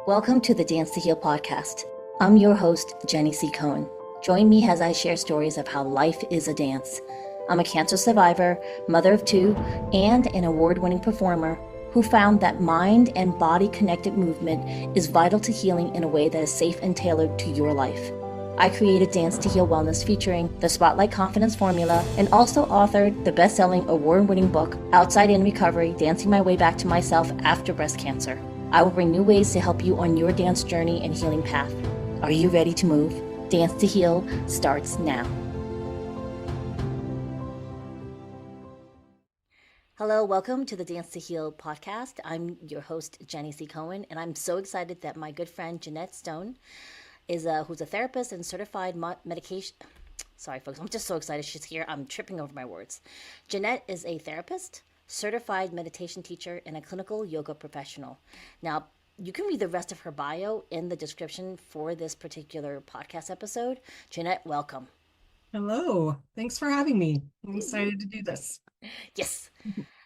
Welcome to the Dance to Heal podcast. I'm your host, Jenny C. Cohen. Join me as I share stories of how life is a dance. I'm a cancer survivor, mother of two, and an award-winning performer who found that mind and body connected movement is vital to healing in a way that is safe and tailored to your life. I created Dance to Heal Wellness featuring the Spotlight Confidence Formula and also authored the best-selling award-winning book, Outside In Recovery, Dancing My Way Back to Myself After Breast Cancer. I will bring new ways to help you on your dance journey and healing path. Are you ready to move? Dance to Heal starts now. Hello, welcome to the Dance to Heal podcast. I'm your host, Jenny C. Cohen, and I'm so excited that my good friend Jennette Stone who's a therapist and certified medication. Sorry, folks, I'm just so excited she's here. I'm tripping over my words. Jennette is a therapist, certified meditation teacher, and a clinical yoga professional. Now, you can read the rest of her bio in the description for this particular podcast episode. Jennette, welcome. Hello. Thanks for having me. I'm excited to do this. Yes.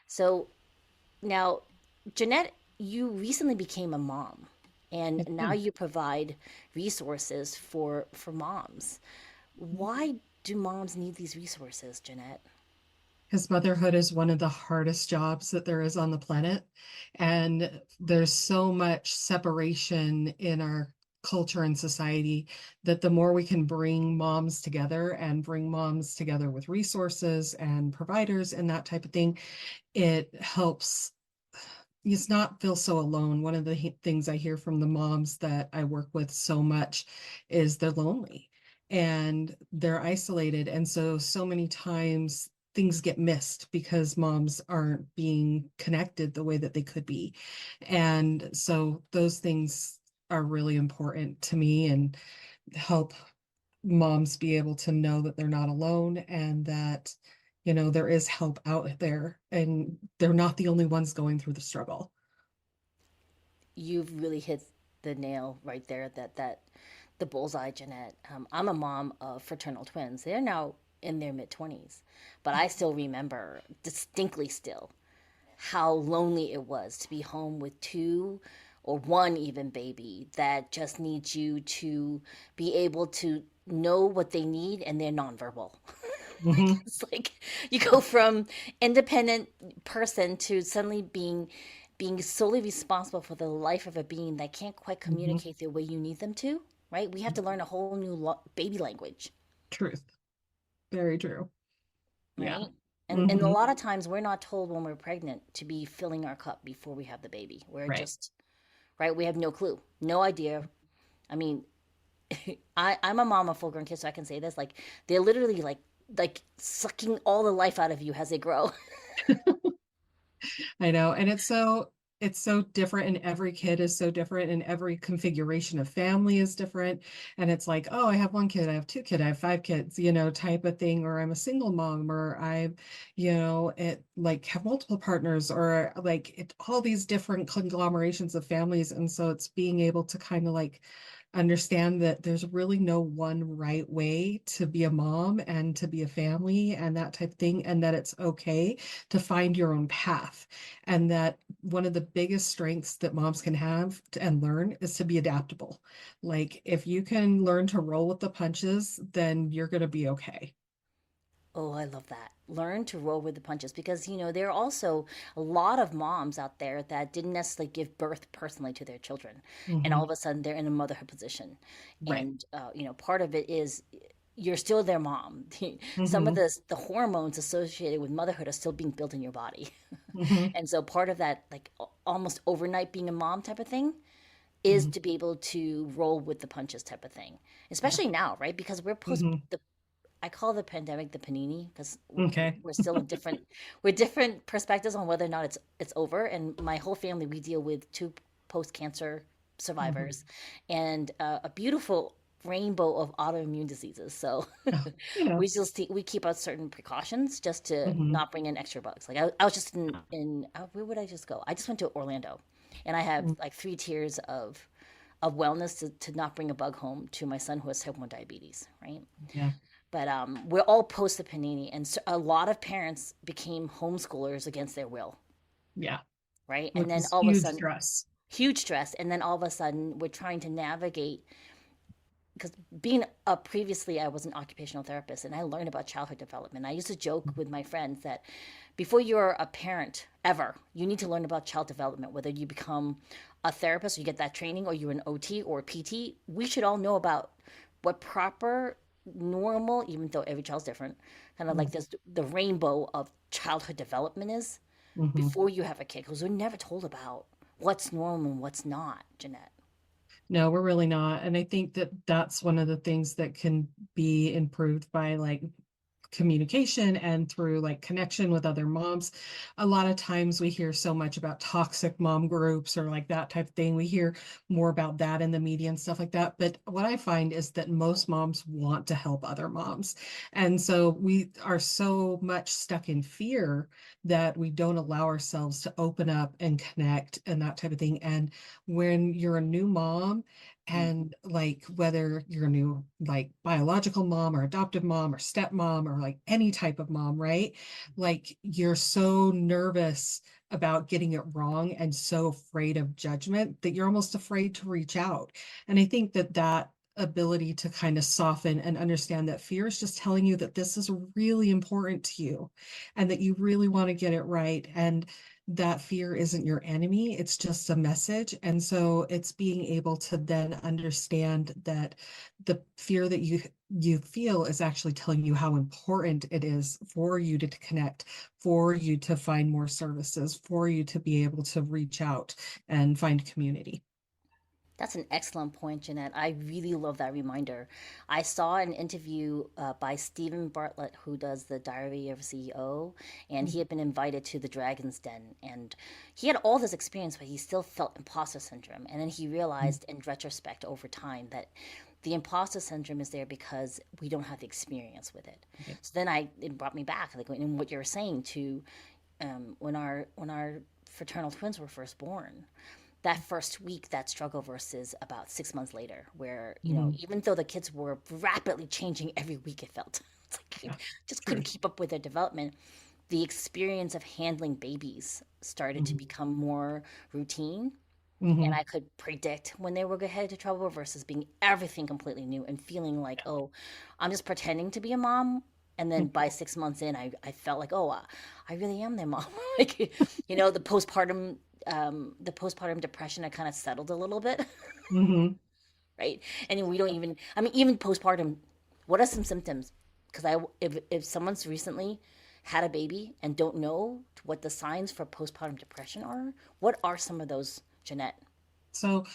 So now, Jennette, you recently became a mom, and now you provide resources for moms. Why do moms need these resources, Jennette? Because motherhood is one of the hardest jobs that there is on the planet. And there's so much separation in our culture and society that the more we can bring moms together and bring moms together with resources and providers and that type of thing, it helps you not feel so alone. One of the things I hear from the moms that I work with so much is they're lonely and they're isolated. And so many times things get missed because moms aren't being connected the way that they could be. And so those things are really important to me and help moms be able to know that they're not alone and that there is help out there and they're not the only ones going through the struggle. You've really hit the nail right there, that the bullseye, Jennette. I'm a mom of fraternal twins. They're now in their mid-20s, but I still remember distinctly still how lonely it was to be home with two or one even baby that just needs you to be able to know what they need, and they're nonverbal. Mm-hmm. It's like you go from independent person to suddenly being solely responsible for the life of a being that can't quite Mm-hmm. communicate the way you need them to, right? We have to learn a whole new baby language, Truth. Very true. Yeah. right? And a Mm-hmm. lot of times we're not told when we're pregnant to be filling our cup before we have the baby. We're Right. just, right? We have no clue, no idea. I mean, I'm a mom of full grown kids, so I can say this. Like they're literally like sucking all the life out of you as they grow. I know. And it's so different, and every kid is so different, and every configuration of family is different. And it's like, oh, I have one kid, I have two kids, I have five kids, type of thing, or I'm a single mom, or it like have multiple partners, or like all these different conglomerations of families. And so it's being able to kind of like understand that there's really no one right way to be a mom and to be a family and that type of thing, and that it's okay to find your own path. And that one of the biggest strengths that moms can have and learn is to be adaptable. Like if you can learn to roll with the punches, then you're going to be okay. Oh, I love that. Learn to roll with the punches because, there are also a lot of moms out there that didn't necessarily give birth personally to their children. And all Hmm. of a sudden they're in a motherhood position. Right. And, part of it is you're still their mom. Some of Hmm. the hormones associated with motherhood are still being built in your body. Hmm. And so part of that, like almost overnight being a mom type of thing, is Hmm. to be able to roll with the punches type of thing, Yeah. especially now, right? Because we're post Hmm. the I call the pandemic the panini because Okay. we're still in we're different perspectives on whether or not it's over. And my whole family, we deal with two post cancer Hmm. survivors and a beautiful rainbow of autoimmune diseases. So Oh, yeah. we keep out certain precautions just to Hmm. not bring in extra bugs. Like I was just in where would I just go? I just went to Orlando, and I have like 3 tiers of wellness to not bring a bug home to my son who has type 1 diabetes, right? Yeah. But we're all post the panini, and so a lot of parents became homeschoolers against their will, Yeah. right? And Which then is all of a huge sudden, stress. huge stress, and then all of a sudden we're trying to navigate, because being previously I was an occupational therapist and I learned about childhood development. I used to joke with my friends that before you're a parent ever, you need to learn about child development, whether you become a therapist or you get that training, or you're an OT or a PT. We should all know about what proper, normal, even though every child's different, kind of like this, the rainbow of childhood development is Mm-hmm. before you have a kid, because we're never told about what's normal and what's not, Jennette. No, we're really not. And I think that that's one of the things that can be improved by like communication and through like connection with other moms. A lot of times we hear so much about toxic mom groups or like that type of thing. We hear more about that in the media and stuff like that. But what I find is that most moms want to help other moms. And so we are so much stuck in fear that we don't allow ourselves to open up and connect and that type of thing. And when you're a new mom, Mm. and like whether you're a new like biological mom or adoptive mom or stepmom or like any type of mom, right? Like you're so nervous about getting it wrong and so afraid of judgment that you're almost afraid to reach out. And I think that that ability to kind of soften and understand that fear is just telling you that this is really important to you and that you really want to get it right. And that fear isn't your enemy, it's just a message. And so it's being able to then understand that the fear that you feel is actually telling you how important it is for you to connect, for you to find more services, for you to be able to reach out and find community. That's an excellent point, Jeanette. I really love that reminder. I saw an interview by Stephen Bartlett, who does the Diary of a CEO, and he had been invited to the Dragon's Den. And he had all this experience, but he still felt imposter syndrome. And then he realized in retrospect over time that the imposter syndrome is there because we don't have the experience with it. So then it brought me back, like in what you were saying, to when our fraternal twins were first born, that first week, that struggle versus about 6 months later, where, Mhm. even though the kids were rapidly changing every week, it felt it's like Yeah, I just couldn't true. keep up with their development. The experience of handling babies started to Mhm. become more routine, and Mhm. I could predict when they were headed to trouble versus being everything completely new and feeling like, oh, I'm just pretending to be a mom. And then by 6 months in, I felt like, oh, I really am their mom. Like, the postpartum depression had kind of settled a little bit, Mhm. right? And we don't even, I mean, even postpartum, what are some symptoms? Because if someone's recently had a baby and don't know what the signs for postpartum depression are, what are some of those, Jeanette? So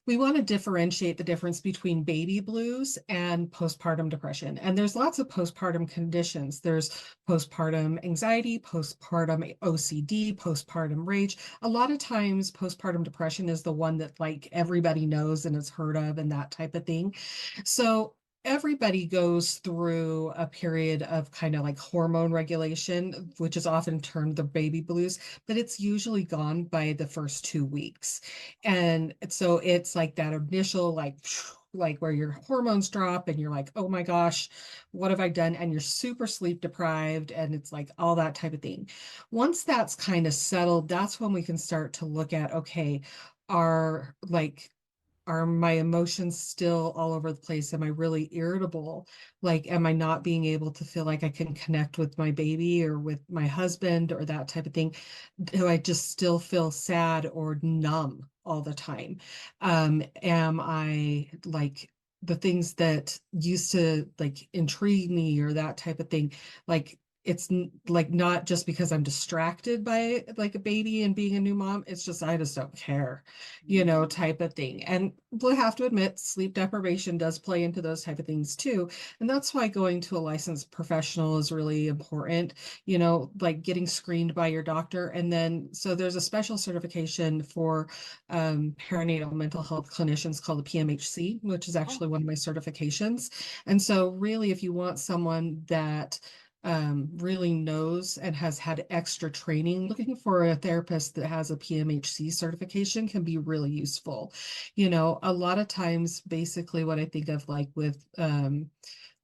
we want to differentiate the difference between baby blues and postpartum depression. And there's lots of postpartum conditions. There's postpartum anxiety, postpartum OCD, postpartum rage. A lot of times, postpartum depression is the one that like everybody knows and has heard of and that type of thing. So everybody goes through a period of kind of like hormone regulation, which is often termed the baby blues, but it's usually gone by the first 2 weeks. And so it's like that initial like where your hormones drop and you're like, oh my gosh, what have I done? And you're super sleep deprived and it's like all that type of thing. Once that's kind of settled, that's when we can start to look at, okay, are like are my emotions still all over the place? Am I really irritable? Like, am I not being able to feel like I can connect with my baby or with my husband or that type of thing? Do I just still feel sad or numb all the time? Am I like the things that used to like intrigue me or that type of thing? Like, like not just because I'm distracted by like a baby and being a new mom. It's just I just don't care, type of thing. And we'll have to admit, sleep deprivation does play into those type of things too. And that's why going to a licensed professional is really important, like getting screened by your doctor. And then, so there's a special certification for perinatal mental health clinicians called the PMHC, which is Oh, actually one of my certifications. And so, really, if you want someone that really knows and has had extra training, looking for a therapist that has a PMHC certification can be really useful. A lot of times, basically, what I think of like with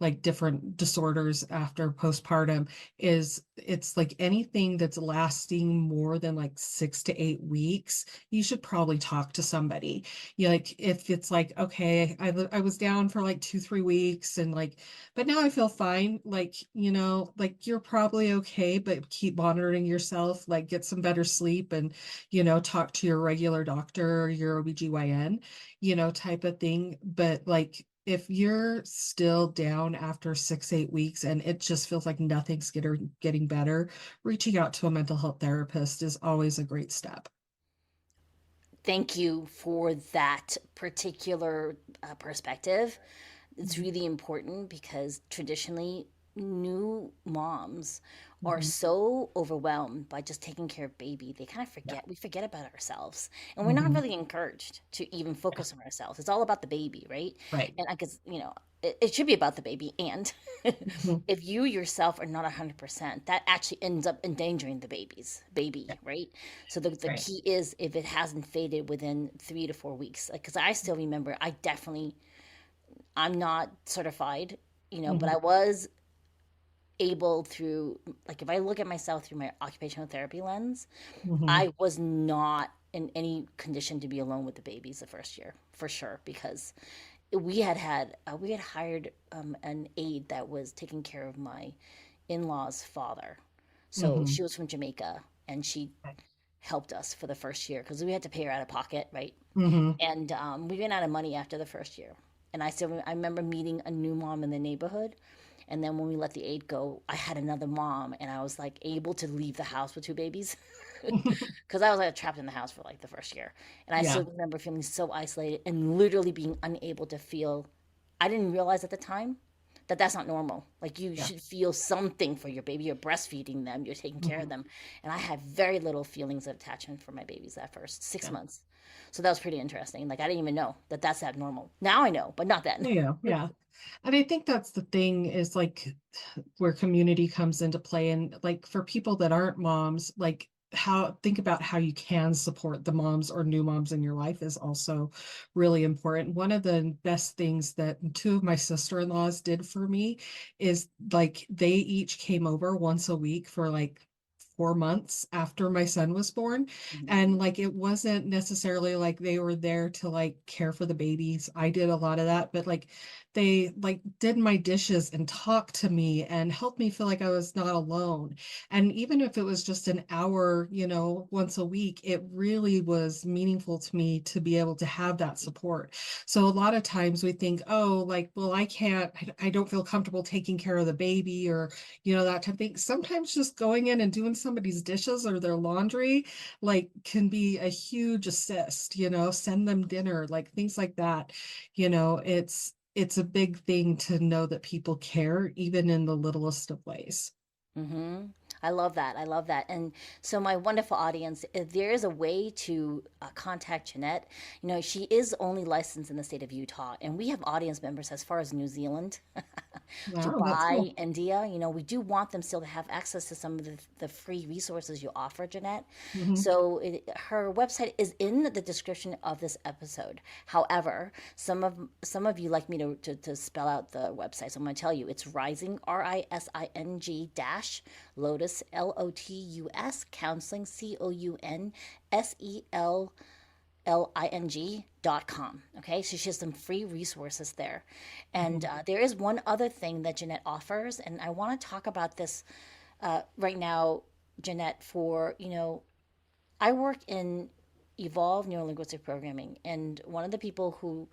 like different disorders after postpartum is it's like anything that's lasting more than like 6 to 8 weeks, you should probably talk to somebody. You like if it's like, okay, I was down for like 2, 3 weeks and like, but now I feel fine. Like, like you're probably okay, but keep monitoring yourself, like get some better sleep and, talk to your regular doctor, your OBGYN, type of thing. But like, if you're still down after 6, 8 weeks and it just feels like nothing's getting better, reaching out to a mental health therapist is always a great step. Thank you for that particular perspective. It's really important because traditionally, new moms are Mhm. so overwhelmed by just taking care of baby, they kind of Yeah. we forget about ourselves. And we're not Hmm. really encouraged to even Yeah. focus on ourselves. It's all about the baby, right? Right. And I guess, it should be about the baby. And Hmm. if you yourself are not 100%, that actually ends up endangering the Yeah. baby, right? So the Right. key is if it hasn't faded within 3 to 4 weeks. Like, because I still remember, I'm not certified, but Hmm. I was able through, like, if I look at myself through my occupational therapy lens, Hmm. I was not in any condition to be alone with the babies the first year, for sure, because we had hired an aide that was taking care of my in-laws' father. So Hmm. she was from Jamaica, and she helped us for the first year because we had to pay her out of pocket, right? Hmm. And we ran out of money after the first year. And I remember meeting a new mom in the neighborhood. And then when we let the aide go, I had another mom, and I was like able to leave the house with two babies because I was like trapped in the house for like the first year. And I still Yeah. remember feeling so isolated and literally being unable to feel. I didn't realize at the time that that's not normal. Like, you Yeah. should feel something for your baby. You're breastfeeding them, you're taking care of Hmm. them. And I had very little feelings of attachment for my babies that first six Yeah. months. So that was pretty interesting. Like, I didn't even know that that's abnormal. Now I know, but not then. Yeah. Yeah. And I think that's the thing is like where community comes into play. And like for people that aren't moms, like think about how you can support the moms or new moms in your life is also really important. One of the best things that two of my sister-in-laws did for me is like they each came over once a week for like 4 months after my son was born. And like it wasn't necessarily like they were there to like care for the babies. I did a lot of that, but like they like did my dishes and talked to me and helped me feel like I was not alone. And even if it was just an hour, once a week, it really was meaningful to me to be able to have that support. So a lot of times we think, oh, like, well, I don't feel comfortable taking care of the baby or, that type of thing. Sometimes just going in and doing somebody's dishes or their laundry, like, can be a huge assist, send them dinner, like things like that. It's a big thing to know that people care, even in the littlest of ways. Mm-hmm. I love that. I love that. And so, my wonderful audience, if there is a way to contact Jennette. She is only licensed in the state of Utah, and we have audience members as far as New Zealand, Wow, that's cool. Dubai, India. We do want them still to have access to some of the free resources you offer, Jennette. Hmm. So, her website is in the description of this episode. However, some of you like me to spell out the website, so I'm going to tell you it's Rising, RISING dash Lotus, LOTUS, counseling, COUNSELLING.com. Okay, so she has some free resources there. And Hmm. there is one other thing that Jennette offers, and I want to talk about this right now, Jennette, for, I work in evolved neurolinguistic programming, and one of the people who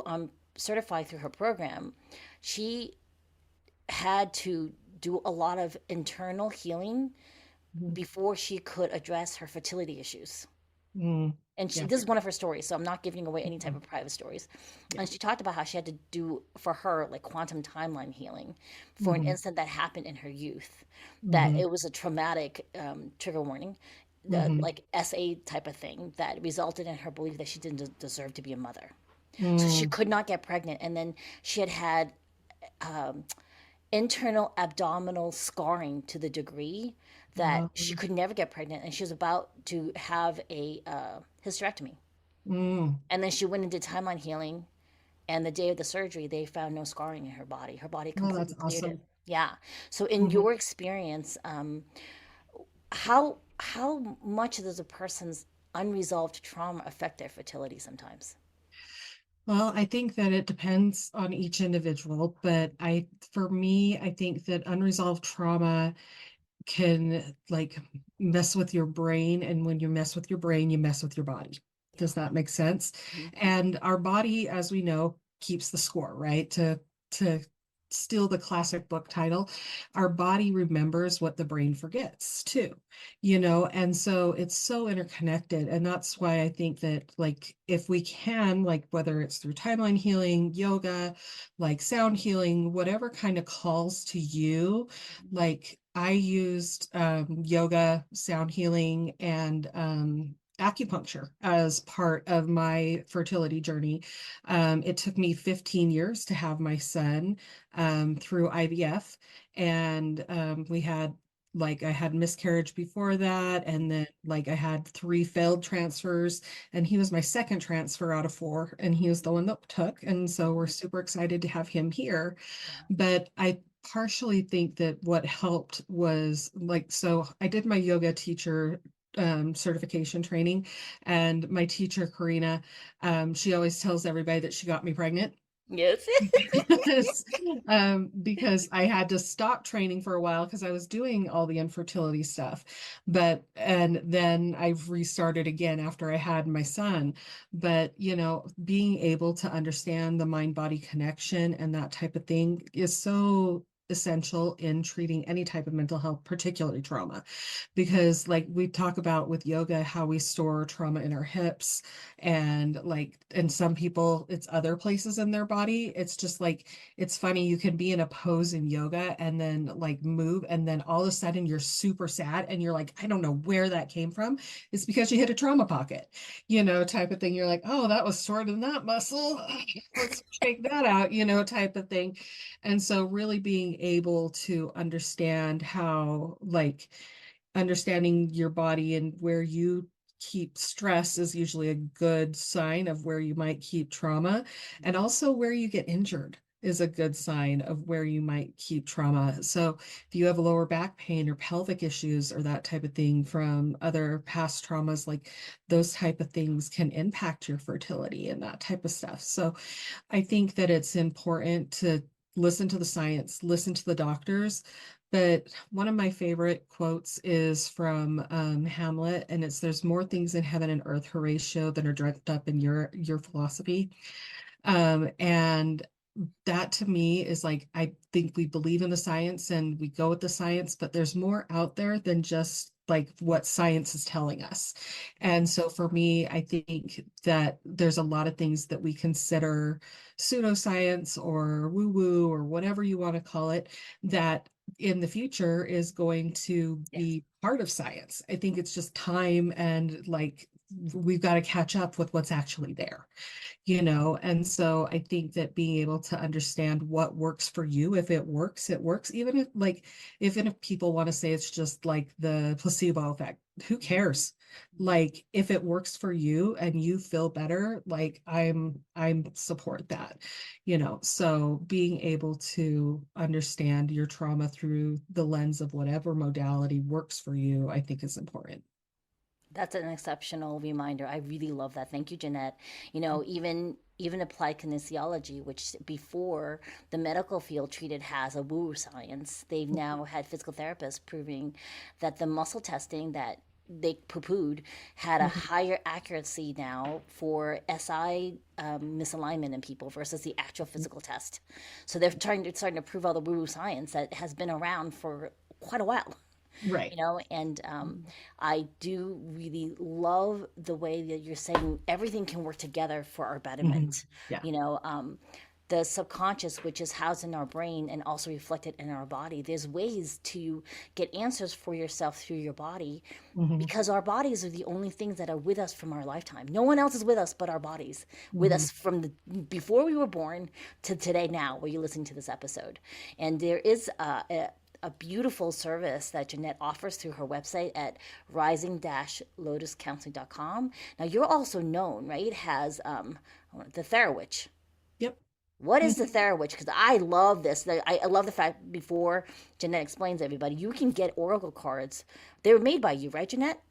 I'm certified through her program, she had to do a lot of internal healing before she could address her fertility issues. Hmm. And Yeah. this is one of her stories, so I'm not giving away any type Mhm. of private stories. Yeah. And she talked about how she had to do for her like quantum timeline healing for an Hmm. incident that happened in her youth. That Hmm. it was a traumatic trigger warning, the Hmm. like SA type of thing that resulted in her belief that she didn't deserve to be a mother. So she Hmm. could not get pregnant, and then she had um, internal abdominal scarring to the degree that she could never get pregnant, and she was about to have a hysterectomy. Mm. And then she went into timeline healing, And the day of the surgery, they found no scarring in her body. Her body Oh, that's completely cleared it. awesome. Yeah. So, in Mhm. your experience, how much does a person's unresolved trauma affect their fertility sometimes? Well, I think that it depends on each individual, but for me, I think that unresolved trauma can like mess with your brain. And when you mess with your brain, you mess with your body. Yeah. Does that make sense? Mhm. And our body, as we know, keeps the score, right? To steal the classic book title, our body remembers what the brain forgets too, and so it's so interconnected. And that's why I think that, like, if we can, like, whether it's through timeline healing, yoga, like sound healing, whatever kind of calls to you, like I used yoga, sound healing, and acupuncture as part of my fertility journey. It took me 15 years to have my son through IVF, and we had like I had miscarriage before that, and then like I had three failed transfers, and he was my second transfer out of four, and he was the one that took, and so we're super excited to have him here. Yeah. But I partially think that what helped was like, so I did my yoga teacher certification training, and my teacher, Karina, she always tells everybody that she got me pregnant Yes. because because I had to stop training for a while because I was doing all the infertility stuff. And then I've restarted again after I had my son. But, being able to understand the mind-body connection and that type of thing is so essential in treating any type of mental health, particularly trauma. Because like we talk about with yoga, how we store trauma in our hips, and like, and some people it's other places in their body. It's just like, it's funny, you can be in a pose in yoga and then like move, and then all of a sudden you're super sad and you're like, I don't know where that came from. It's because you hit a trauma pocket, type of thing. You're like, oh, that was stored in that muscle. Let's shake that out, type of thing. And so really being able to understand how, like, understanding your body and where you keep stress is usually a good sign of where you might keep trauma. And also where you get injured is a good sign of where you might keep trauma. So if you have lower back pain or pelvic issues or that type of thing from other past traumas, like those type of things can impact your fertility and that type of stuff. So I think that it's important to listen to the science, listen to the doctors. But one of my favorite quotes is from Hamlet, and it's, "There's more things in heaven and earth, Horatio, than are dreamt up in your philosophy." And that to me is like, I think we believe in the science and we go with the science, but there's more out there than just like what science is telling us. And so for me, I think that there's a lot of things that we consider pseudoscience or woo-woo or whatever you want to call it, that in the future is going to Yes. be part of science. I think it's just time, and like we've got to catch up with what's actually there. And so I think that being able to understand what works for you, if it works, it works. Even if like, even if people want to say it's just like the placebo effect, who cares? Like if it works for you and you feel better, like I'm support that, so being able to understand your trauma through the lens of whatever modality works for you, I think is important. That's an exceptional reminder. I really love that. Thank you, Jennette. Even applied kinesiology, which before the medical field treated as a woo science, they've now had physical therapists proving that the muscle testing that they poo-pooed had a higher accuracy now for SI misalignment in people versus the actual physical test. So they're starting to prove all the woo science that has been around for quite a while. Right. And I do really love the way that you're saying everything can work together for our Mhm. betterment. Yeah. you know um, the subconscious, which is housed in our brain and also reflected in our body, there's ways to get answers for yourself through your body, Hmm. because our bodies are the only things that are with us from our lifetime. No one else is with us but our bodies, with Hmm. us from the before we were born to today, now where you're listening to this episode. And there is a beautiful service that Jennette offers through her website at rising-lotuscounseling.com. Now, you're also known, right, as the Therawitch. Yep. What is the Therawitch? Because I love this. I love the fact before Jennette explains to everybody, you can get oracle cards. They were made by you, right, Jennette?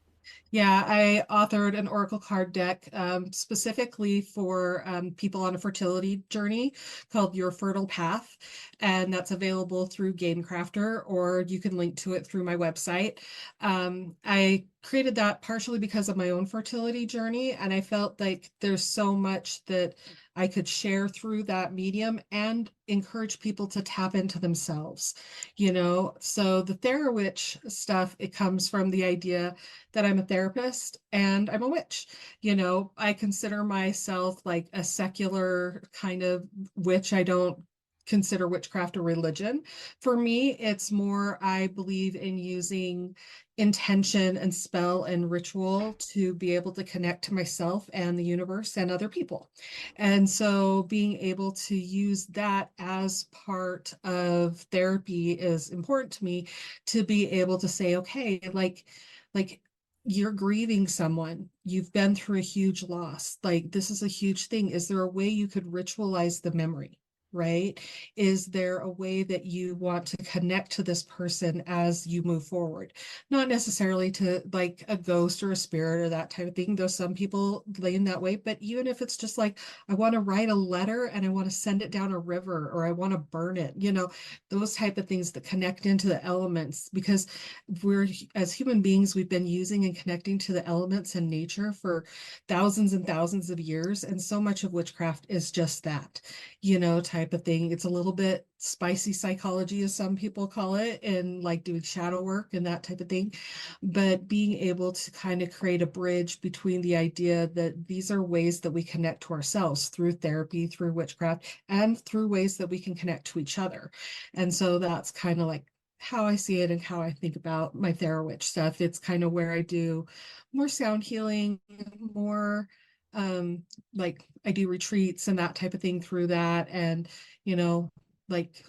Yeah, I authored an Oracle card deck specifically for people on a fertility journey called Your Fertile Path. And that's available through Gamecrafter, or you can link to it through my website. I created that partially because of my own fertility journey. And I felt like there's so much that I could share through that medium and encourage people to tap into themselves, you know? So the Therawitch stuff, it comes from the idea that I'm a therapist and I'm a witch. You know, I consider myself like a secular kind of witch. I don't consider witchcraft a religion. For me, it's more, I believe in using intention and spell and ritual to be able to connect to myself and the universe and other people. And so being able to use that as part of therapy is important to me, to be able to say, okay, like you're grieving someone, you've been through a huge loss, like this is a huge thing. Is there a way you could ritualize the memory? Right? Is there a way that you want to connect to this person as you move forward? Not necessarily to like a ghost or a spirit or that type of thing, though some people lean that way. But even if it's just like, I want to write a letter and I want to send it down a river, or I want to burn it, you know, those type of things that connect into the elements, because we're, as human beings, we've been using and connecting to the elements and nature for thousands and thousands of years. And so much of witchcraft is just that, you know, type of thing. It's a little bit spicy psychology, as some people call it, and like doing shadow work and that type of thing. But being able to kind of create a bridge between the idea that these are ways that we connect to ourselves through therapy, through witchcraft, and through ways that we can connect to each other. And so that's kind of like how I see it and how I think about my Therawitch stuff. It's kind of where I do more sound healing, more like I do retreats and that type of thing through that. And, you know, like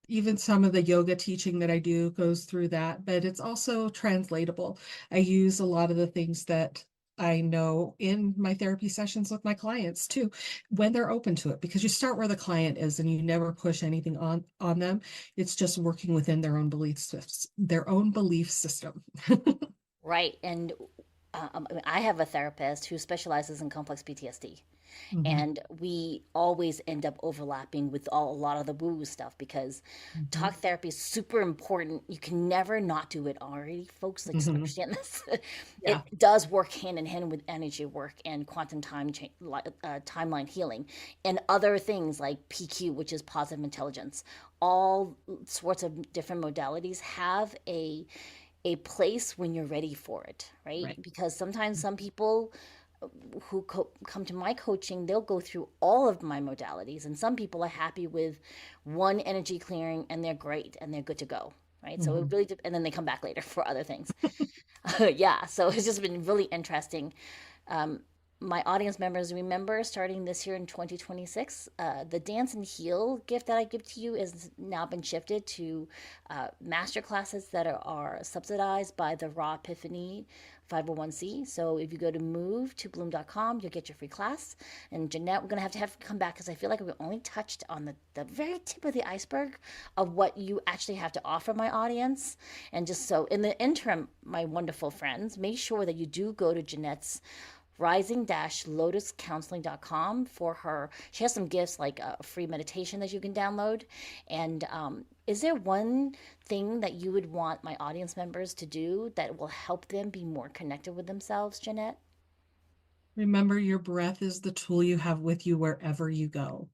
even some of the yoga teaching that I do goes through that, but it's also translatable. I use a lot of the things that I know in my therapy sessions with my clients too, when they're open to it, because you start where the client is and you never push anything on them. It's just working within their own their own belief system. Right. And I have a therapist who specializes in complex PTSD. Mhm, And we always end up overlapping with a lot of the woo woo stuff because mhm, talk therapy is super important. You can never not do it already, folks. Like, just mhm. understand this. Yeah. It does work hand in hand with energy work and quantum timeline healing and other things like PQ, which is positive intelligence. All sorts of different modalities have a place when you're ready for it, right? Right. Because sometimes some people who come to my coaching, they'll go through all of my modalities, and some people are happy with one energy clearing and they're great and they're good to go, right? So it Mhm. really, and then they come back later for other things. Yeah, so it's just been really interesting. Um, my audience members, remember starting this year in 2026, the Dance and Heal gift that I give to you has now been shifted to master classes that are subsidized by the Raw Epiphany 501c. So if you go to move2bloom.com, you'll get your free class. And Jennette, we're going to have come back because I feel like we've only touched on the very tip of the iceberg of what you actually have to offer my audience. And just so in the interim, my wonderful friends, make sure that you do go to Jennette's rising-lotuscounseling.com for her. She has some gifts like a free meditation that you can download. And is there one thing that you would want my audience members to do that will help them be more connected with themselves, Jennette? Remember, your breath is the tool you have with you wherever you go.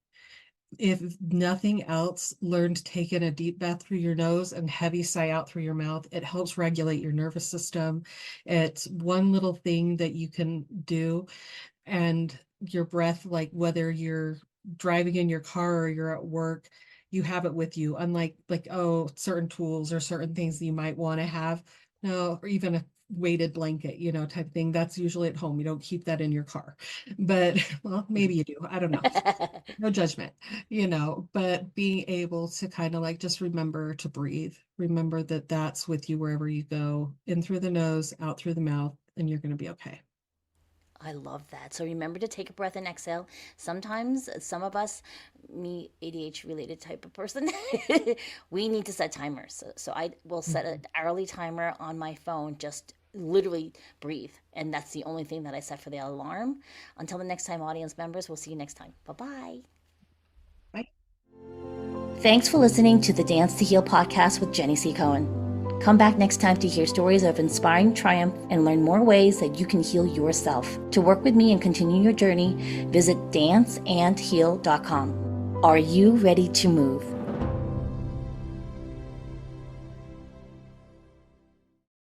If nothing else, learn to take in a deep breath through your nose and heavy sigh out through your mouth. It helps regulate your nervous system. It's one little thing that you can do. And your breath, like whether you're driving in your car or you're at work, you have it with you. Unlike like, oh, certain tools or certain things that you might want to have. No, or even a weighted blanket, you know, type thing. That's usually at home. You don't keep that in your car. But well, maybe you do. I don't know. No judgment, you know, but being able to kind of like just remember to breathe. Remember that that's with you wherever you go, in through the nose, out through the mouth, and you're going to be okay. I love that. So remember to take a breath and exhale. Sometimes some of us, me, ADH related type of person, we need to set timers. So I will set an hourly timer on my phone, just literally breathe. And that's the only thing that I set for the alarm. Until the next time, audience members, we'll see you next time. Bye-bye. Bye. Thanks for listening to the Dance to Heal podcast with Jenny C. Cohen. Come back next time to hear stories of inspiring triumph and learn more ways that you can heal yourself. To work with me and continue your journey, visit danceandheal.com. Are you ready to move?